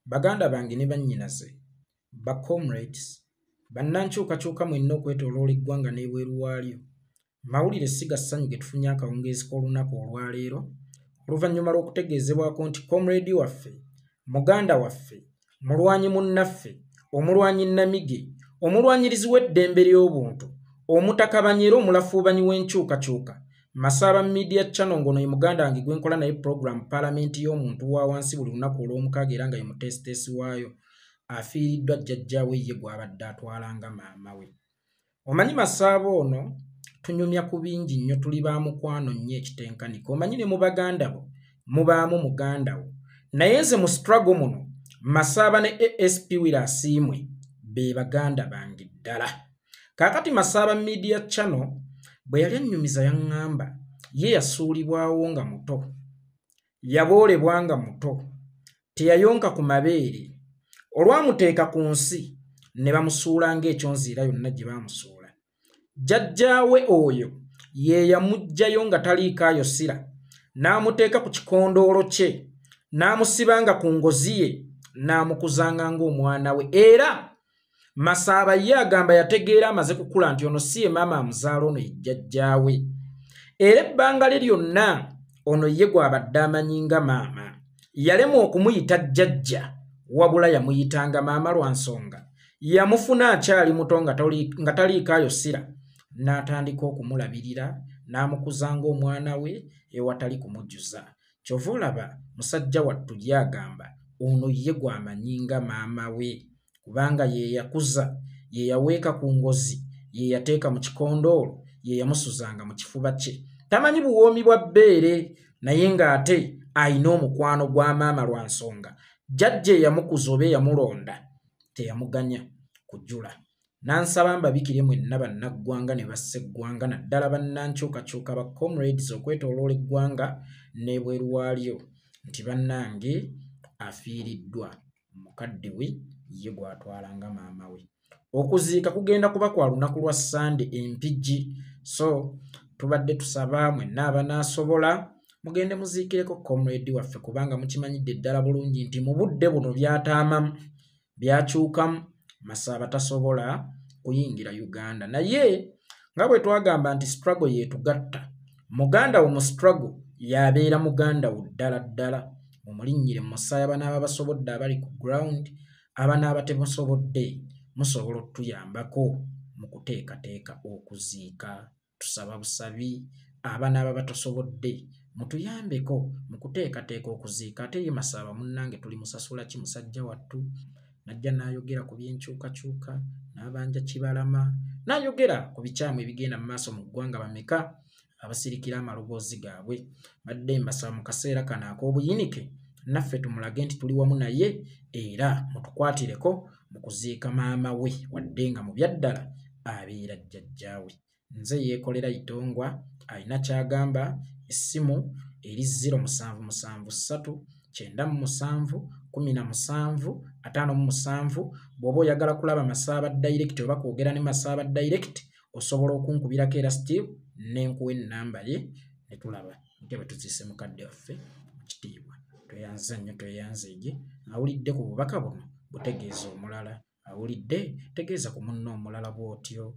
Baganda bange ne bannyinaze, ba comrades, bannankyukakyuka mwenna okwetooloola eggwanga n'ebweru waalyo. Mawulire si ga ssanyu ge tufunye akawungeezi k'olunaku olwaleero oluvannyuma lw'okutegeezebwako nti comrade waffe, muganda waffe, mulwanyi munnaffe, omulwanyi Namige, omulwanyirizi w'eddembe ly'obuntu, omutakabanyi era omulafuubanyi w'enkyukakyuka, Masaba Media Channel ngono ye muganda wange gwe nkola naye program Parliament y'omuntu wa wansi buli lunaku olw'omukaaga era nga ye muteesiteesi waayo, afiiriddwa jjajjaawe ye gw'abadde atwalanga maama we. Omanyi Masaba ono tunyumya ku bingi nnyo, tuli ba mukwano nnyo ekitenkanika. Omanyi ne mu baganda bo mubaamu muganda wo, naye nze mu struggle muno Masaba ne ASP Wirasiimwe be baganda bange ddala. Kaakati Masaba Media Channel bwe yali annyumiza yaŋŋamba ye yasuulibwawo nga muto, yaboolebwa nga muto, teyayonka ku mabeere, olwamuteeka ku nsi ne bamusuula ng'ekyonziira yonna gye baamusuula. Jjajjaawe oyo ye yamuggyayo nga taliikaayo sira, n'amuteeka ku kikondoolo kye, n'amusibanga ku ngozi ye, n'amukuzanga ng'omwana we. Era Masaba ye agamba yategeera amaze kukula nti ono si ye maama amuzaala, ono ye jjajjaawe. Era ebbanga lye lyonna ono ye gw'abadde amanyi nga maama. Yalemwa okumuyita jjajja, wabula yamuyitanga maama lwa nsonga yamufuna akyali muto nga taliikaayo sira, n'atandika okumulabirira, n'amukuza ng'omwana we ewatali kumujjuza. Kyova olaba musajja wattu lyagamba ono ye gw'amanyi nga maama we, kubanga ye yakuza, ye yaweeka ku ngozi, ye yateeka mu kikondoolo, ye yamusuzanga mu kifuba kye. Tamanyi buwoomi bwa bbeere, naye ng'ate ayina omukwano gwa maama lwa nsonga jjajja eyamukuza oba eyamulonda teyamuganya kujjula. Nansaba mbabikire mwenna bannaggwanga ne basseggwanga, naddala bannankyukakyuka ba comrades okwetooloola eggwanga n'ebweru waalyo, nti bannange afiiriddwa mukadde we ye gw'atwalanga maama we. Okuziika kugenda kuba kwa lunaku lwa Sande empigi, so tubadde tusaba mwenna abanaasobola mugende muziikireko comrade waffe, kubanga mukimanyidde ddala bulungi nti mu budde buno byataamamu, byakyukamu. Masaba tasobola kuyingira Uganda, naye nga bwe twagamba nti struggle yeetugatta. Muganda wo mu struggle yabeera muganda wo ddala ddala. Mumulinnyire mu musaayi abanaaba basobodde abali ku ground, abanaaba temusobodde musobola otuyambako mu kuteekateeka okuziika. Tusaba busabi abanaaba batasobodde mutuyambeko mu kuteekateeka okuziika. Ate ye Masaba munnange tulimusasula ki musajja wattu? Najja n'ayogera ku by'enkyukakyuka, n'abanja Kibalama, n'ayogera ku bikyamu ebigenda mu maaso mu ggwanga. Bameka abasirikira amaloboozi gaabwe? Badde mbasaba mu kaseera kano ak'obuyinike naffe tumulage nti tuli wamu naye, era mutukwatireko mu kuziika maama we, wadde nga mu byaddala abeera jjajjaawe. Nze yeekolera Itongwa alina kyagamba. Essimu eri 0773 97 17 57. Bw'oba oyagala kulaba Masaba direct oba kwogera ne Masaba direct, osobola okunkubirako era Steve n'enkuwa ennamba ye ne tulaba nti bwe tuziise mukadde waffe mu kitiibwa. Tweyanze nnyo, tweyanzeege. Awulidde ku bubaka buno butegeeza omulala, awulidde tegeeza ku munno omulala bw'otyo.